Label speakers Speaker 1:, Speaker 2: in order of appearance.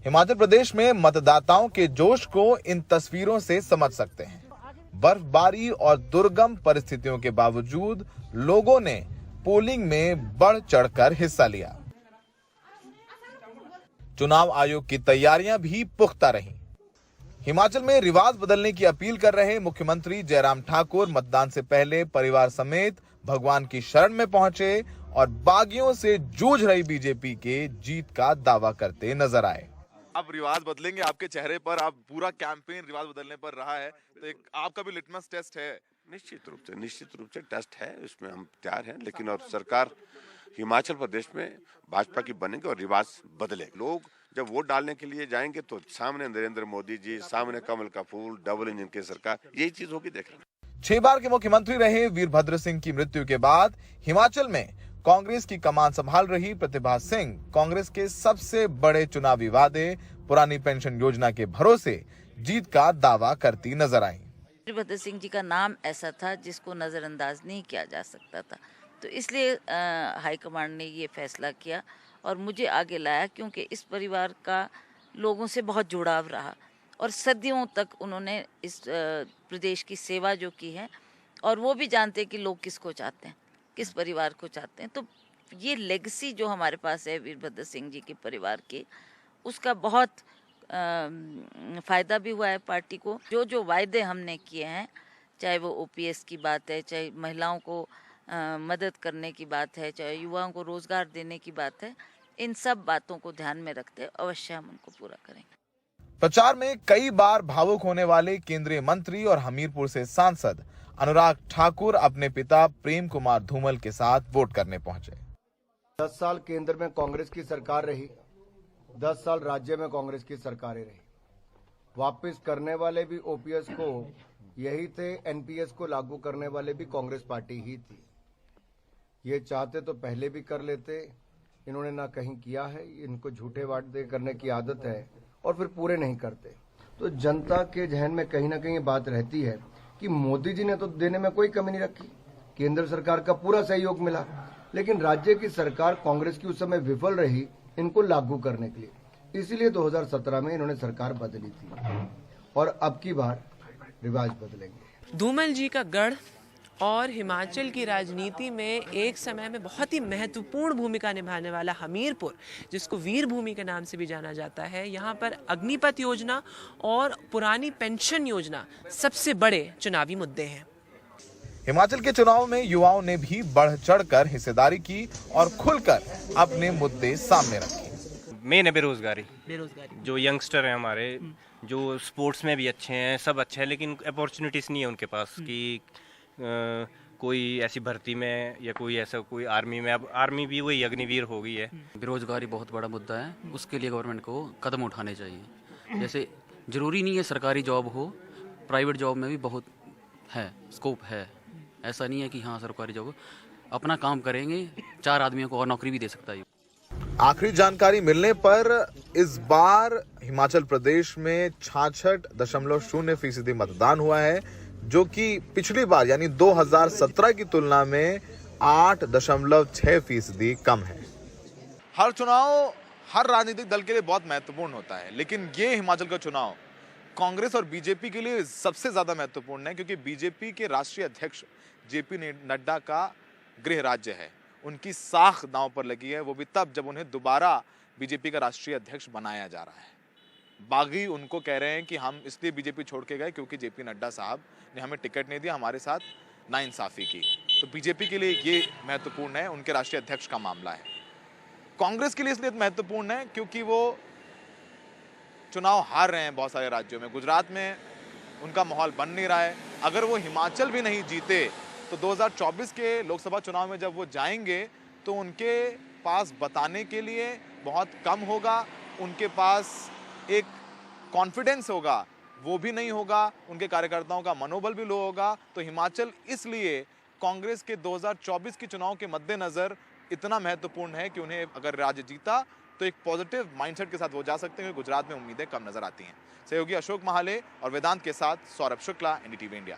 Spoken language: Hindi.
Speaker 1: हिमाचल प्रदेश में मतदाताओं के जोश को इन तस्वीरों से समझ सकते हैं। बर्फबारी और दुर्गम परिस्थितियों के बावजूद लोगों ने पोलिंग में बढ़ चढ़कर हिस्सा लिया। चुनाव आयोग की तैयारियां भी पुख्ता रहीं। हिमाचल में रिवाज बदलने की अपील कर रहे मुख्यमंत्री जयराम ठाकुर मतदान से पहले परिवार समेत भगवान की शरण में पहुंचे और बागियों से जूझ रही बीजेपी के जीत का दावा करते नजर आए।
Speaker 2: अब रिवाज बदलेंगे आपके चेहरे पर, आप पूरा कैंपेन रिवाज बदलने पर रहा है, तो एक आपका भी लिटमस टेस्ट है।
Speaker 3: निश्चित रूप से टेस्ट है, इसमें हम तैयार हैं। लेकिन और सरकार हिमाचल प्रदेश में भाजपा की बनेगी और रिवाज बदले। लोग जब वोट डालने के लिए जाएंगे तो सामने नरेंद्र मोदी जी, सामने कमल का फूल, डबल इंजन की सरकार, यही चीज होगी। देख रहे हैं
Speaker 1: 6 बार के मुख्यमंत्री रहे वीरभद्र सिंह की मृत्यु के बाद हिमाचल में कांग्रेस की कमान संभाल रही प्रतिभा सिंह कांग्रेस के सबसे बड़े चुनावी वादे पुरानी पेंशन योजना के भरोसे जीत का दावा करती नजर आई।
Speaker 4: वीरभद्र सिंह जी का नाम ऐसा था जिसको नजरअंदाज नहीं किया जा सकता था, तो इसलिए हाईकमांड ने ये फैसला किया और मुझे आगे लाया, क्योंकि इस परिवार का लोगों से बहुत जुड़ाव रहा और सदियों तक उन्होंने इस प्रदेश की सेवा जो की है, और वो भी जानते हैं कि लोग किसको चाहते हैं, किस परिवार को चाहते हैं। तो ये लेगेसी जो हमारे पास है वीरभद्र सिंह जी के परिवार की, उसका बहुत फ़ायदा भी हुआ है पार्टी को। जो जो वायदे हमने किए हैं, चाहे वो ओपीएस की बात है, चाहे महिलाओं को मदद करने की बात है, चाहे युवाओं को रोजगार देने की बात है, इन सब बातों को ध्यान में रखते अवश्य हम उनको पूरा करेंगे।
Speaker 1: प्रचार में कई बार भावुक होने वाले केंद्रीय मंत्री और हमीरपुर से सांसद अनुराग ठाकुर अपने पिता प्रेम कुमार धूमल के साथ वोट करने पहुंचे।
Speaker 5: 10 साल केंद्र में कांग्रेस की सरकार रही, 10 साल राज्य में कांग्रेस की सरकारें रही। वापस करने वाले भी ओपीएस को यही थे, एनपीएस को लागू करने वाले भी कांग्रेस पार्टी ही थी। ये चाहते तो पहले भी कर लेते, इन्होंने ना कहीं किया है। इनको झूठे वादे करने की आदत है और फिर पूरे नहीं करते। तो जनता के जहन में कहीं ना कहीं ये बात रहती है कि मोदी जी ने तो देने में कोई कमी नहीं रखी, केंद्र सरकार का पूरा सहयोग मिला, लेकिन राज्य की सरकार कांग्रेस की उस समय विफल रही इनको लागू करने के लिए। इसीलिए 2017 में इन्होंने सरकार बदली थी और अब की बार रिवाज बदलेंगे।
Speaker 6: धूमल जी का गढ़ और हिमाचल की राजनीति में एक समय में बहुत ही महत्वपूर्ण भूमिका निभाने वाला हमीरपुर, जिसको वीर भूमि के नाम से भी जाना जाता है, यहाँ पर अग्निपथ योजना और पुरानी पेंशन योजना सबसे बड़े चुनावी मुद्दे हैं।
Speaker 1: हिमाचल के चुनाव में युवाओं ने भी बढ़ चढ़कर हिस्सेदारी की और खुलकर अपने मुद्दे सामने रखे।
Speaker 7: मेन है बेरोजगारी। जो यंगस्टर हैं हमारे, जो स्पोर्ट्स में भी अच्छे हैं, सब अच्छे हैं, लेकिन अपॉर्चुनिटीज नहीं है उनके पास कि कोई ऐसी भर्ती में या कोई ऐसा कोई आर्मी में। अब आर्मी भी वही अग्निवीर हो गई है।
Speaker 8: बेरोजगारी बहुत बड़ा मुद्दा है, उसके लिए गवर्नमेंट को कदम उठाने चाहिए। जैसे जरूरी नहीं है सरकारी जॉब हो, प्राइवेट जॉब में भी बहुत है, स्कोप है। ऐसा नहीं है कि हाँ सरकारी जॉब, अपना काम करेंगे 4 आदमियों को और नौकरी भी दे सकता है।
Speaker 1: आखिरी जानकारी मिलने पर इस बार हिमाचल प्रदेश में 66.0% मतदान हुआ है, जो कि पिछली बार यानी 2017 की तुलना में 8.6% कम है।
Speaker 2: हर चुनाव हर राजनीतिक दल के लिए बहुत महत्वपूर्ण होता है, लेकिन ये हिमाचल का चुनाव कांग्रेस और बीजेपी के लिए सबसे ज्यादा महत्वपूर्ण है, क्योंकि बीजेपी के राष्ट्रीय अध्यक्ष जेपी नड्डा का गृह राज्य है। उनकी साख दांव पर लगी है, वो भी तब जब उन्हें दोबारा बीजेपी का राष्ट्रीय अध्यक्ष बनाया जा रहा है। बागी उनको कह रहे हैं कि हम इसलिए बीजेपी छोड़ के गए क्योंकि जेपी नड्डा साहब ने हमें टिकट नहीं दिया, हमारे साथ नाइंसाफी की। तो बीजेपी के लिए ये महत्वपूर्ण है, उनके राष्ट्रीय अध्यक्ष का मामला है। कांग्रेस के लिए इसलिए महत्वपूर्ण है क्योंकि वो चुनाव हार रहे हैं बहुत सारे राज्यों में। गुजरात में उनका माहौल बन नहीं रहा है। अगर वो हिमाचल भी नहीं जीते तो 2024 के लोकसभा चुनाव में जब वो जाएंगे तो उनके पास बताने के लिए बहुत कम होगा, उनके पास एक कॉन्फिडेंस होगा वो भी नहीं होगा, उनके कार्यकर्ताओं का मनोबल भी लो होगा। तो हिमाचल इसलिए कांग्रेस के 2024 के चुनाव के मद्देनजर इतना महत्वपूर्ण है कि उन्हें अगर राज्य जीता तो एक पॉजिटिव माइंडसेट के साथ वो जा सकते हैं। गुजरात में उम्मीदें कम नजर आती हैं। सहयोगी अशोक महाले और वेदांत के साथ सौरभ शुक्ला, एनडीटीवी इंडिया।